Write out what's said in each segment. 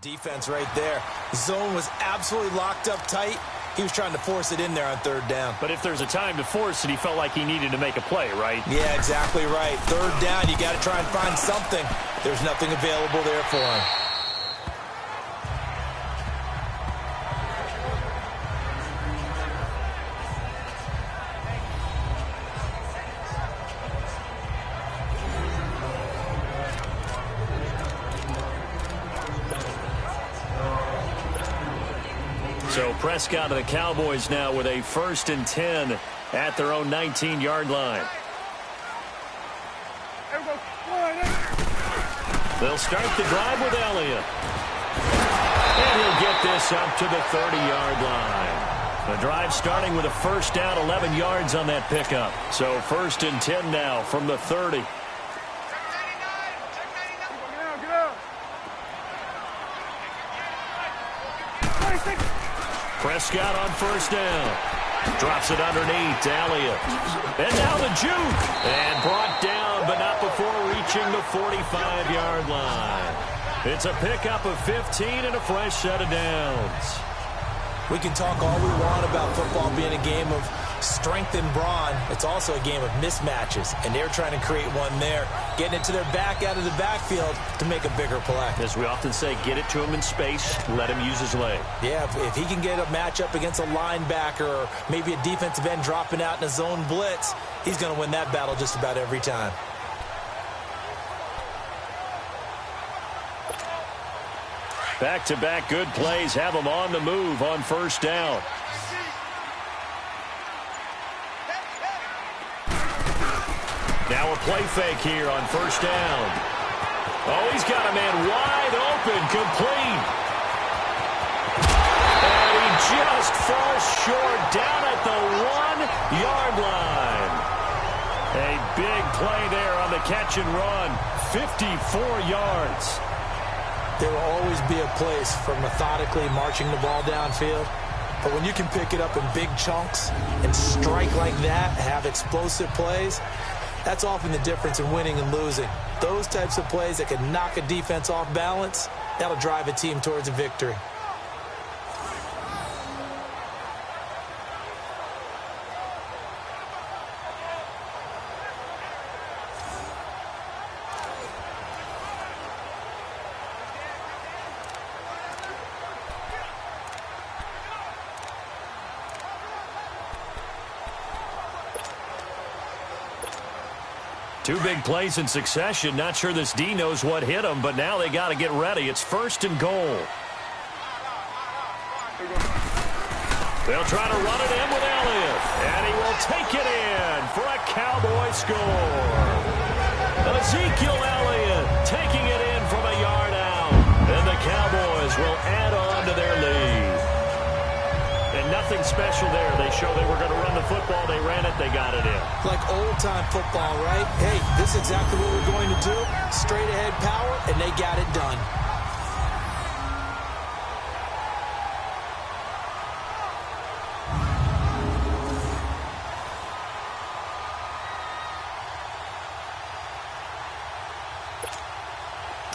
defense right there. The zone was absolutely locked up tight. He was trying to force it in there on third down. But if there's a time to force it, he felt like he needed to make a play, right? Yeah, exactly right. Third down, you got to try and find something. There's nothing available there for him. So Prescott of the Cowboys now with a 1st and 10 at their own 19-yard line. They'll start the drive with Elliott. And he'll get this up to the 30-yard line. The drive starting with a 1st down, 11 yards on that pickup. So 1st and 10 now from the 30. Prescott on 1st down. Drops it underneath to Elliott. And now the juke. And brought down, but not before reaching the 45-yard line. It's a pickup of 15 and a fresh set of downs. We can talk all we want about football being a game of strength and brawn. It's also a game of mismatches, and they're trying to create one there, getting it to their back out of the backfield to make a bigger play. As we often say, get it to him in space, let him use his leg. Yeah, if he can get a matchup against a linebacker or maybe a defensive end dropping out in a zone blitz, he's going to win that battle just about every time. Back-to-back good plays have him on the move on 1st down. Now a play fake here on 1st down. Oh, he's got a man wide open, complete. And he just falls short down at the 1-yard line. A big play there on the catch and run. 54 yards. There will always be a place for methodically marching the ball downfield. But when you can pick it up in big chunks and strike like that, have explosive plays, that's often the difference in winning and losing. Those types of plays that can knock a defense off balance, that'll drive a team towards a victory. Two big plays in succession. Not sure this D knows what hit him, but now they got to get ready. It's 1st and goal. They'll try to run it in with Elliott, and he will take it in for a Cowboy score. Ezekiel Elliott taking it in from a yard out, and the Cowboys will add on to their lead. And nothing special there. They showed they were going to run the football. They ran it. They got it in. Like old-time football, right? Hey, this is exactly what we're going to do. Straight-ahead power, and they got it done.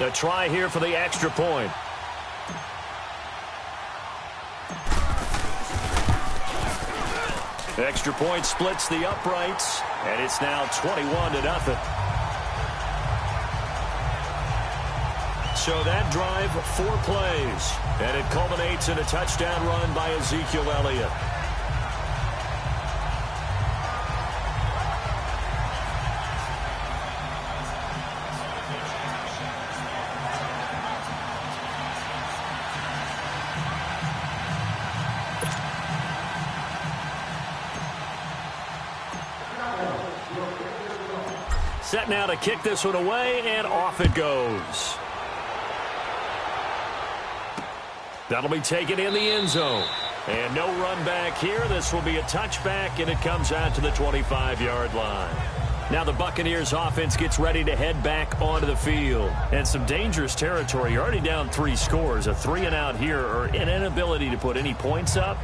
A try here for the extra point. Extra point splits the uprights, and it's now 21-0. So that drive, 4 plays, and it culminates in a touchdown run by Ezekiel Elliott. Set now to kick this one away, and off it goes. That'll be taken in the end zone. And no run back here. This will be a touchback, and it comes out to the 25-yard line. Now the Buccaneers offense gets ready to head back onto the field. And some dangerous territory. You're already down 3 scores. A 3-and-out here, or an inability to put any points up.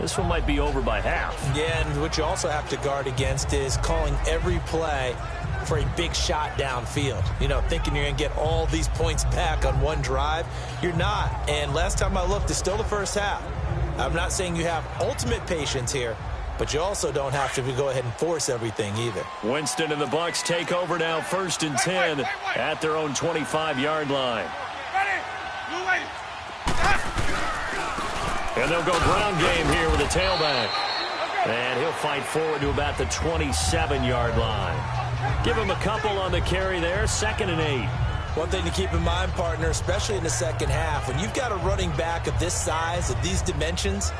This one might be over by half. Yeah, and what you also have to guard against is calling every play for a big shot downfield. You know, thinking you're going to get all these points back on one drive. You're not. And last time I looked, it's still the first half. I'm not saying you have ultimate patience here, but you also don't have to go ahead and force everything either. Winston and the Bucs take over now, 1st and 10 at their own 25-yard line. And they'll go ground game here with a tailback. And he'll fight forward to about the 27-yard line. Give him a couple on the carry there, 2nd and 8. One thing to keep in mind, partner, especially in the second half, when you've got a running back of this size, of these dimensions,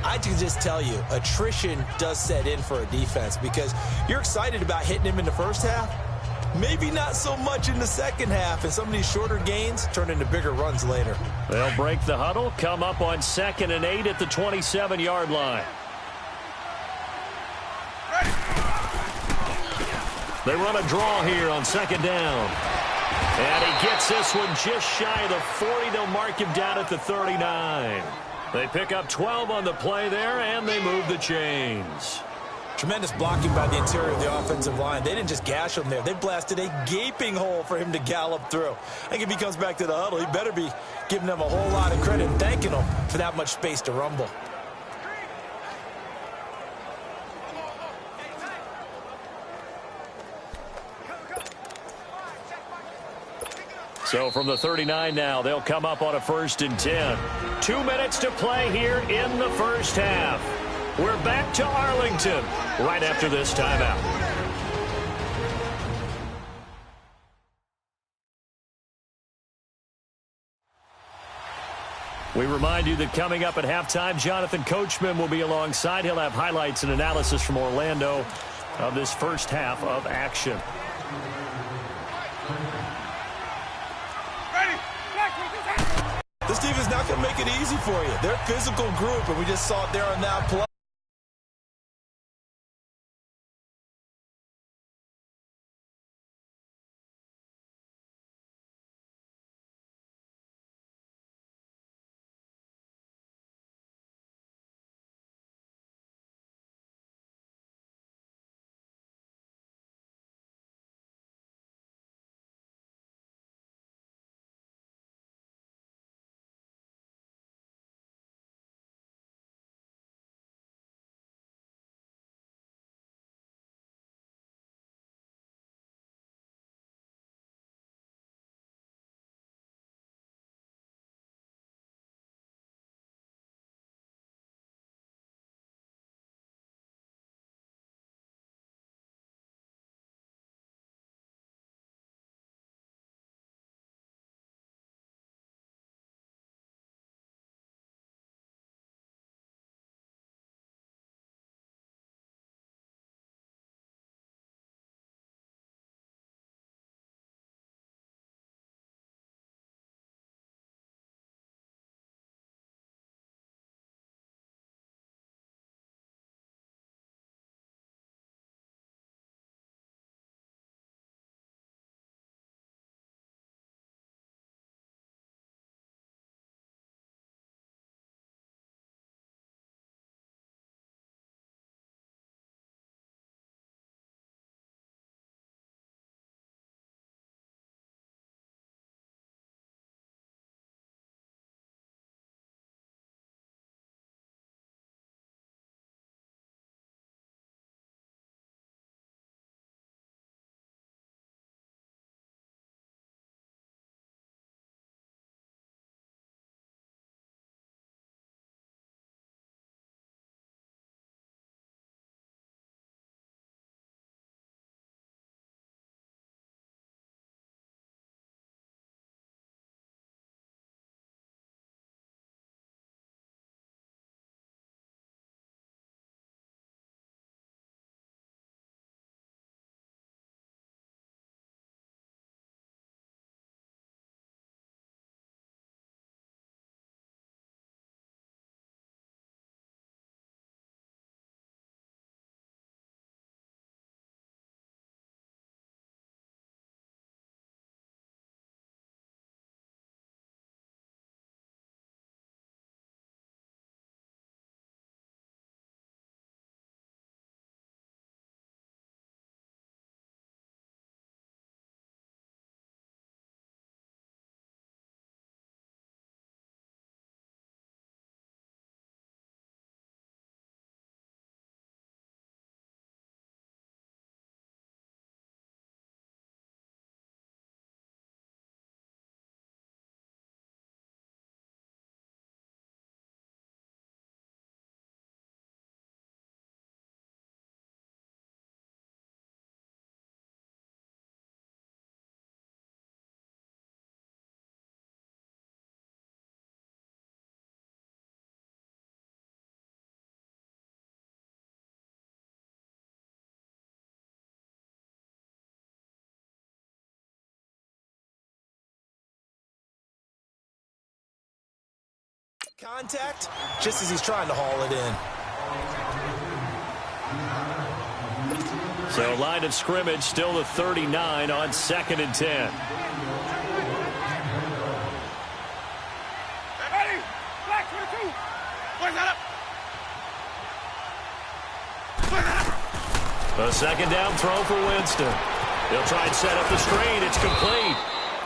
I can just tell you, attrition does set in for a defense because you're excited about hitting him in the first half. Maybe not so much in the second half, and some of these shorter gains turn into bigger runs later. They'll break the huddle, come up on 2nd and 8 at the 27-yard line. They run a draw here on 2nd down. And he gets this one just shy of the 40. They'll mark him down at the 39. They pick up 12 on the play there, and they move the chains. Tremendous blocking by the interior of the offensive line. They didn't just gash him there. They blasted a gaping hole for him to gallop through. I think if he comes back to the huddle, he better be giving them a whole lot of credit and thanking them for that much space to rumble. So from the 39 now, they'll come up on a 1st and 10. 2 minutes to play here in the first half. We're back to Arlington right after this timeout. We remind you that coming up at halftime, Jonathan Coachman will be alongside. He'll have highlights and analysis from Orlando of this first half of action. This team is not going to make it easy for you. They're a physical group, and we just saw it there on that play. Contact, just as he's trying to haul it in. So line of scrimmage still the 39 on 2nd and 10. A second down throw for Winston. He'll try and set up the screen. It's complete.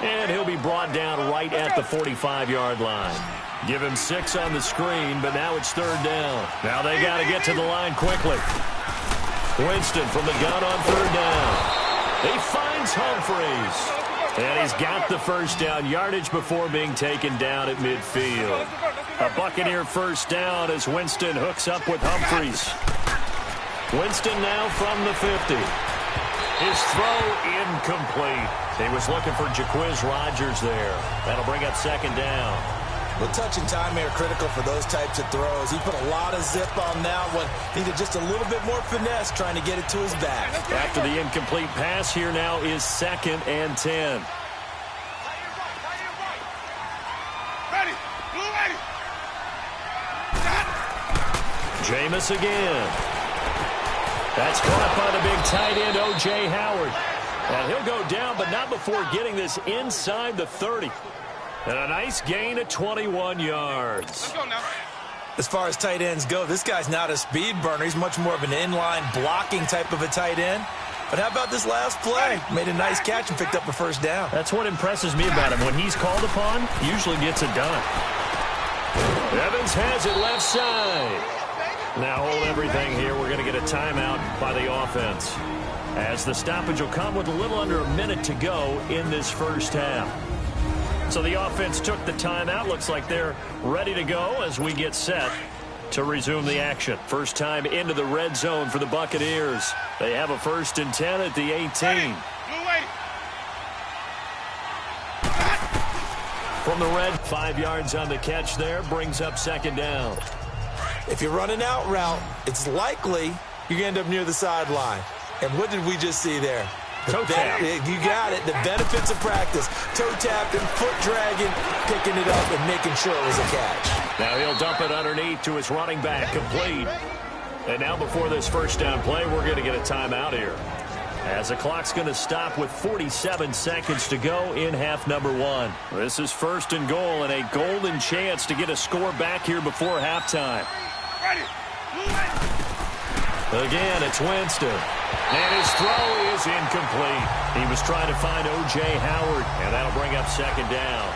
And he'll be brought down right at the 45-yard line. Give him 6 on the screen, but now it's 3rd down. Now they got to get to the line quickly. Winston from the gun on 3rd down. He finds Humphries. And he's got the first down yardage before being taken down at midfield. A Buccaneer first down as Winston hooks up with Humphries. Winston now from the 50. His throw incomplete. He was looking for JayCeeJr300's there. That'll bring up 2nd down. Well, touch and time are critical for those types of throws. He put a lot of zip on that one. Needed just a little bit more finesse trying to get it to his back. After the incomplete pass, here now is 2nd and 10. Jameis again. That's caught by the big tight end, O.J. Howard. And he'll go down, but not before getting this inside the 30. And a nice gain of 21 yards. Let's go now. As far as tight ends go, this guy's not a speed burner. He's much more of an inline blocking type of a tight end. But how about this last play? Made a nice catch and picked up a first down. That's what impresses me about him. When he's called upon, he usually gets it done. Evans has it left side. Now hold everything here. We're going to get a timeout by the offense, as the stoppage will come with a little under a minute to go in this first half. So the offense took the timeout. Looks like they're ready to go as we get set to resume the action. First time into the red zone for the Buccaneers. They have a 1st and 10 at the 18. From the red, 5 yards on the catch there, brings up 2nd down. If you're running out route, it's likely you're going to end up near the sideline. And what did we just see there? Toe tap. You got it. The benefits of practice. Toe tapping, foot dragging, picking it up, and making sure it was a catch. Now he'll dump it underneath to his running back, complete. And now before this first down play, we're going to get a timeout here, as the clock's going to stop with 47 seconds to go in half number 1. This is 1st and goal and a golden chance to get a score back here before halftime. Again, it's Winston. And his throw is incomplete. He was trying to find O.J. Howard, and that'll bring up 2nd down.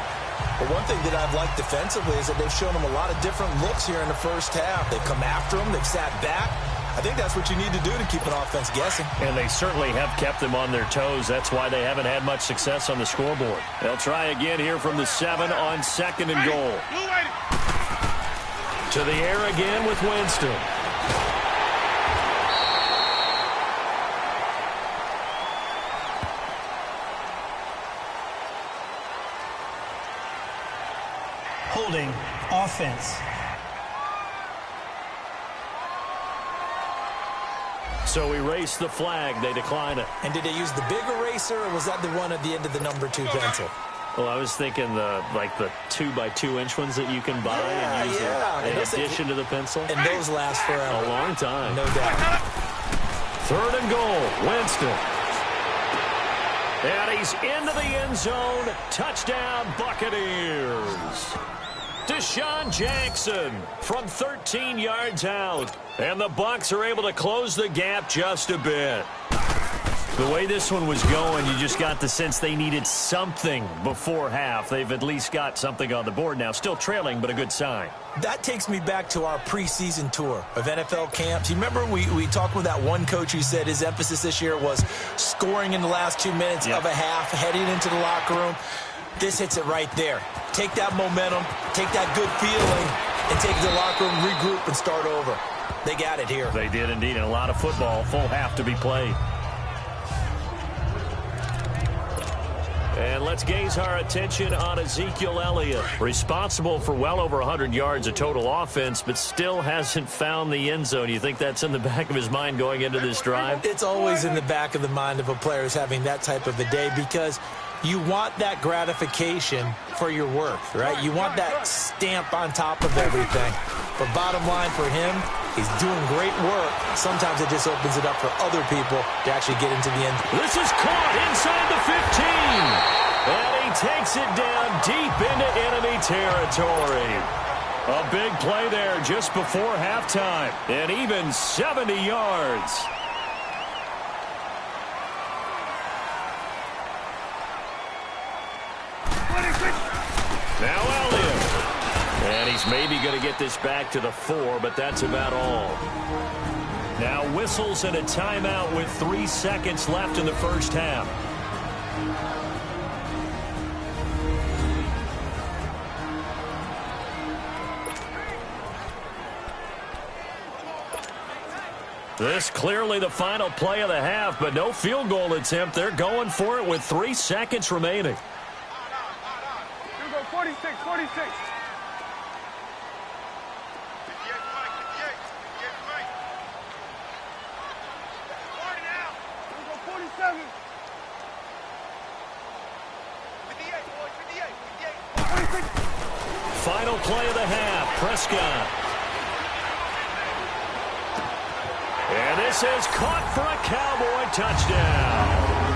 But one thing that I've liked defensively is that they've shown him a lot of different looks here in the first half. They've come after him. They've sat back. I think that's what you need to do to keep an offense guessing. And they certainly have kept them on their toes. That's why they haven't had much success on the scoreboard. They'll try again here from the 7 on 2nd and goal. To the air again with Winston. Holding offense. So erase the flag. They decline it. And did they use the big eraser, or was that the one at the end of the number 2 pencil? Well, I was thinking the 2x2-inch ones that you can buy and use in addition to the pencil. And those last forever. A long time. No doubt. 3rd and goal. Winston. And he's into the end zone. Touchdown, Buccaneers. Deshaun Jackson from 13 yards out. And the Bucs are able to close the gap just a bit. The way this one was going, you just got the sense they needed something before half. They've at least got something on the board now. Still trailing, but a good sign. That takes me back to our preseason tour of NFL camps. You remember we talked with that one coach who said his emphasis this year was scoring in the last 2 minutes of a half, heading into the locker room. This hits it right there. Take that momentum, take that good feeling, and take it to the locker room, regroup, and start over. They got it here. They did indeed, and a lot of football, full half to be played. And let's gaze our attention on Ezekiel Elliott. Responsible for well over 100 yards of total offense, but still hasn't found the end zone. You think that's in the back of his mind going into this drive? It's always in the back of the mind of a player who's having that type of a day, because you want that gratification for your work, right? You want that stamp on top of everything. But bottom line for him, he's doing great work. Sometimes it just opens it up for other people to actually get into the end. This is caught inside the 15. And he takes it down deep into enemy territory. A big play there just before halftime. And even 70 yards. Now Elliott. And he's maybe going to get this back to the 4, but that's about all. Now whistles and a timeout with 3 seconds left in the first half. This clearly the final play of the half, but no field goal attempt. They're going for it with 3 seconds remaining. 46, 46. 58, 40 now. We'll go 47. 58, boys, 58, 46. Final play of the half, Prescott. And this is caught for a Cowboy touchdown.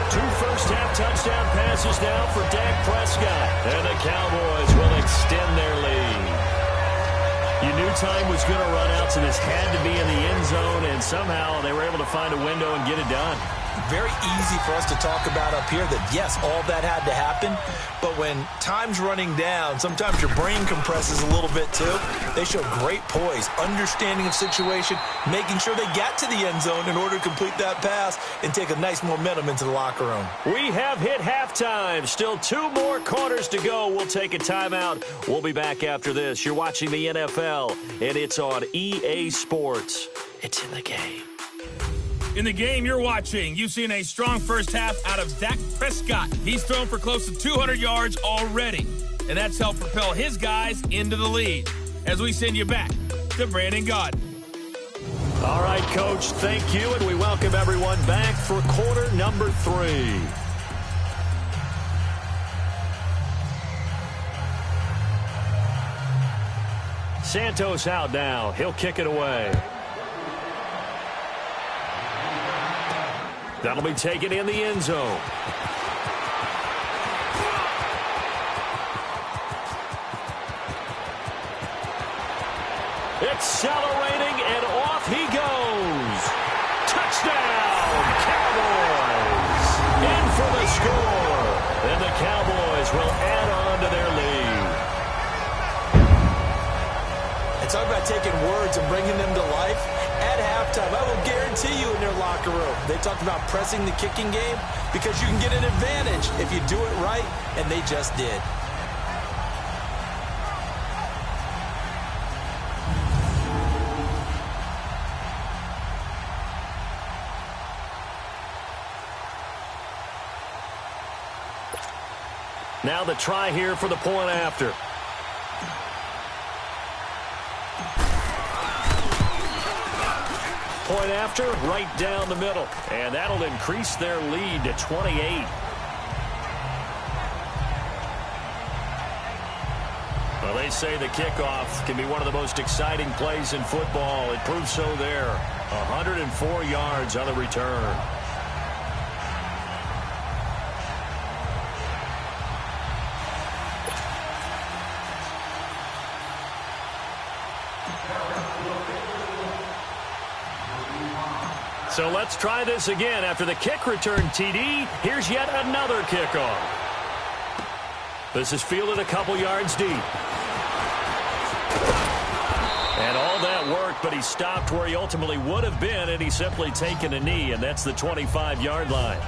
2 first-half touchdown passes now for Dak Prescott. And the Cowboys will extend their lead. You knew time was going to run out, so this had to be in the end zone, and somehow they were able to find a window and get it done. Very easy for us to talk about up here that, yes, all that had to happen, but when time's running down, sometimes your brain compresses a little bit too. They show great poise, understanding of situation, making sure they got to the end zone in order to complete that pass and take a nice momentum into the locker room. We have hit halftime. Still 2 more quarters to go. We'll take a timeout. We'll be back after this. You're watching the NFL, and it's on EA Sports. It's in the game. In the game you're watching, you've seen a strong first half out of Dak Prescott. He's thrown for close to 200 yards already, and that's helped propel his guys into the lead. As we send you back to Brandon Gaudin. All right, Coach, thank you, and we welcome everyone back for quarter number 3. Santos out now. He'll kick it away. That'll be taken in the end zone. Accelerating, and off he goes. Touchdown, Cowboys. In for the score. And the Cowboys will add on to their lead. And talk about taking words and bringing them to life. At halftime, I will guarantee you in their locker room, they talked about pressing the kicking game because you can get an advantage if you do it right, and they just did. Now the try here for the point after. Point after, right down the middle. And that'll increase their lead to 28. Well, they say the kickoff can be one of the most exciting plays in football. It proves so there. 104 yards on the return. So let's try this again. After the kick return TD, here's yet another kickoff. This is fielded a couple yards deep. And all that worked, but he stopped where he ultimately would have been, and he's simply taken a knee, and that's the 25-yard line.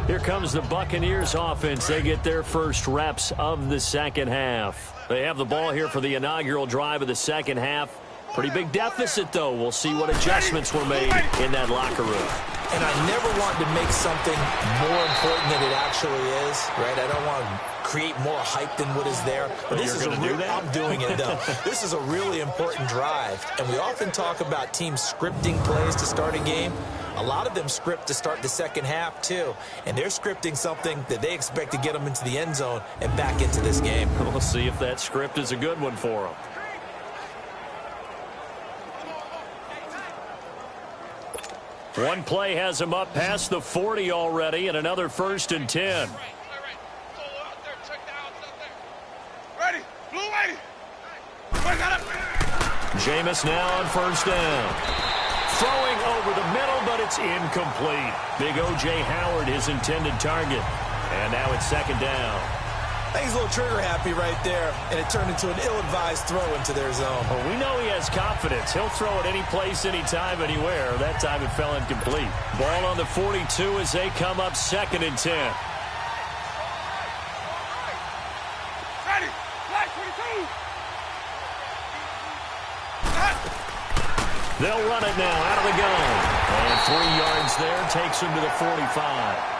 Here comes the Buccaneers offense. They get their first reps of the second half. They have the ball here for the inaugural drive of the second half. Pretty big deficit, though. We'll see what adjustments were made in that locker room. And I never want to make something more important than it actually is, right? I don't want to create more hype than what is there. But this is I'm doing it, though. This is a really important drive. And we often talk about teams scripting plays to start a game. A lot of them script to start the second half, too. And they're scripting something that they expect to get them into the end zone and back into this game. We'll see if that script is a good one for them. One play has him up past the 40 already, and another 1st and 10. Ready, blue lady. Jameis now on 1st down. Throwing over the middle, but it's incomplete. Big O.J. Howard, his intended target. And now it's 2nd down. I think he's a little trigger happy right there, and it turned into an ill-advised throw into their zone. Well, we know he has confidence. He'll throw it any place, anytime, anywhere. That time it fell incomplete. Ball on the 42 as they come up 2nd and 10. Ready, flag 22. They'll run it now out of the gun. And 3 yards there takes him to the 45.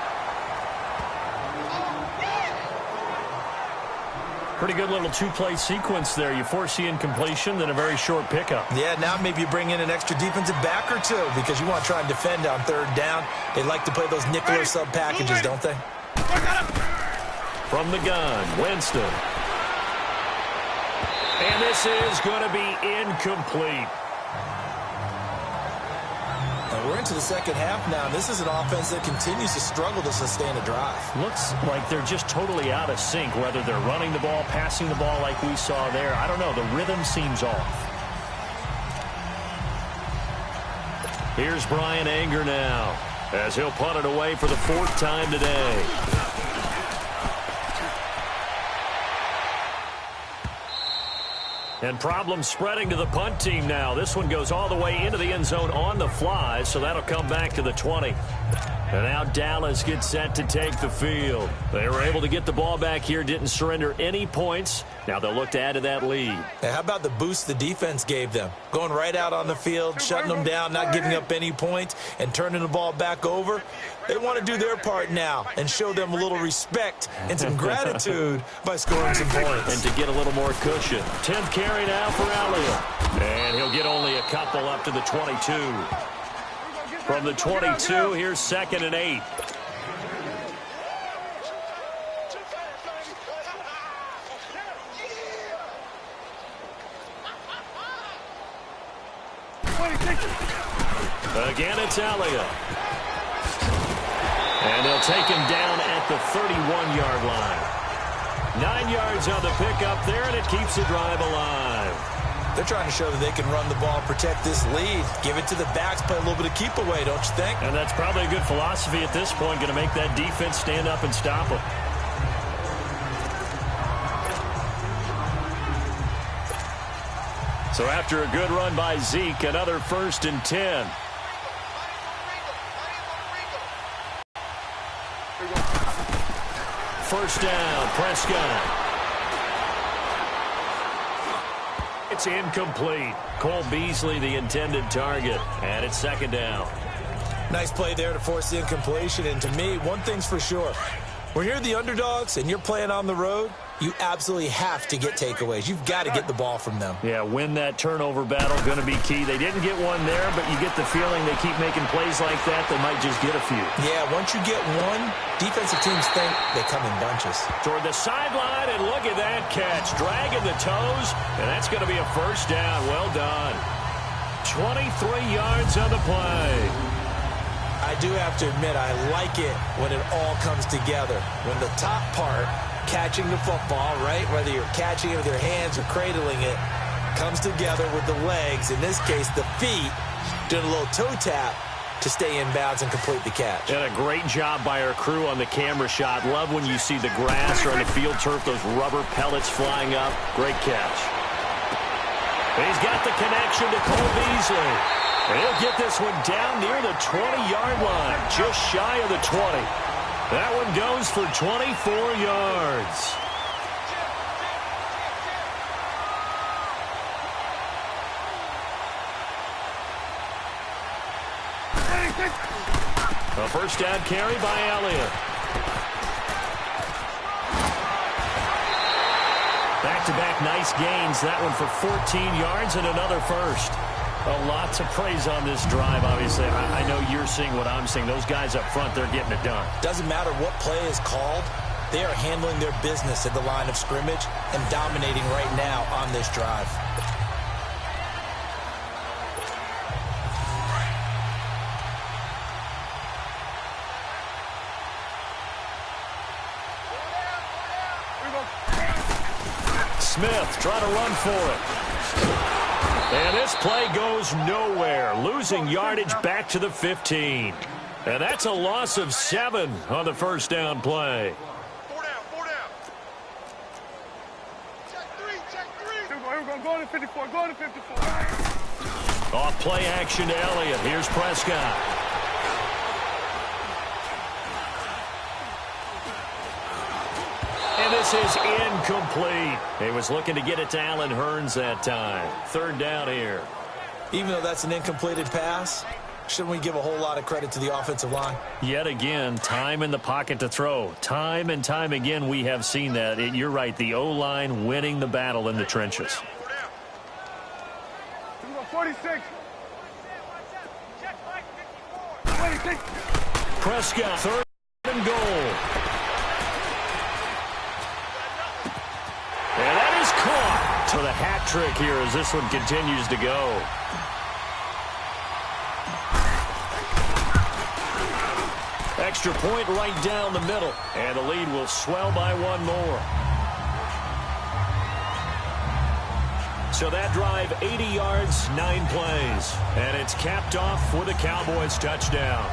Pretty good little 2-play sequence there. You force the incompletion, then a very short pickup. Yeah, now maybe you bring in an extra defensive back or two because you want to try and defend on 3rd down. They like to play those nickel or sub packages, don't they? From the gun, Winston. And this is going to be incomplete. And we're into the second half now, and this is an offense that continues to struggle to sustain a drive. Looks like they're just totally out of sync, whether they're running the ball, passing the ball like we saw there. I don't know. The rhythm seems off. Here's Brian Anger now, as he'll punt it away for the 4th time today. And problems spreading to the punt team now. This one goes all the way into the end zone on the fly, so that'll come back to the 20. And now Dallas gets set to take the field. They were able to get the ball back here, didn't surrender any points. Now they'll look to add to that lead. Hey, how about the boost the defense gave them? Going right out on the field, shutting them down, not giving up any points, and turning the ball back over. They want to do their part now and show them a little respect and some gratitude by scoring some points. And to get a little more cushion. 10th carry now for Elliott. And he'll get only a couple up to the 22. From the 22, here's 2nd and 8. Again, it's Elliott. And they'll take him down at the 31-yard line. 9 yards on the pickup there, and it keeps the drive alive. They're trying to show that they can run the ball, protect this lead, give it to the backs, play a little bit of keep away, don't you think? And that's probably a good philosophy at this point, going to make that defense stand up and stop them. So after a good run by Zeke, another 1st and 10. First down, Prescott. It's incomplete. Cole Beasley, the intended target, and it's 2nd down. Nice play there to force the incompletion, and to me, one thing's for sure. When you're the underdogs and you're playing on the road, you absolutely have to get takeaways. You've got to get the ball from them. Yeah, win that turnover battle, going to be key. They didn't get one there, but you get the feeling they keep making plays like that, they might just get a few. Yeah, once you get one, defensive teams think they come in bunches. Toward the sideline, and look at that catch. Dragging the toes, and that's going to be a 1st down. Well done. 23 yards on the play. I do have to admit, I like it when it all comes together. When the top part, catching the football, right, whether you're catching it with your hands or cradling it, comes together with the legs, in this case the feet, doing a little toe tap to stay in bounds and complete the catch. And a great job by our crew on the camera shot. Love when you see the grass or on the field turf, those rubber pellets flying up. Great catch. He's got the connection to Cole Beasley. And he'll get this one down near the 20-yard line, just shy of the 20. That one goes for 24 yards. first down carry by Elliott. Back-to-back nice gains. That one for 14 yards and another first. A lot to praise on this drive, obviously. I know you're seeing what I'm seeing. Those guys up front, they're getting it done. Doesn't matter what play is called. They are handling their business at the line of scrimmage and dominating right now on this drive. Smith trying to run for it. And this play goes nowhere, losing yardage back to the 15. And that's a loss of 7 on the first down play. 4 down. Check three. Here we go. Go to 54. Go to 54. Off play action to Elliott. Here's Prescott. And this is incomplete. He was looking to get it to Allen Hurns that time. Third down here. Even though that's an incompleted pass, shouldn't we give a whole lot of credit to the offensive line? Yet again, time in the pocket to throw. Time and time again, we have seen that. You're right, the O-line winning the battle in the trenches. 46. Prescott, third and goal. And that is caught to the hat trick here as this one continues to go. Extra point right down the middle. And the lead will swell by 1 more. So that drive, 80 yards, 9 plays. And it's capped off with a Cowboys touchdown.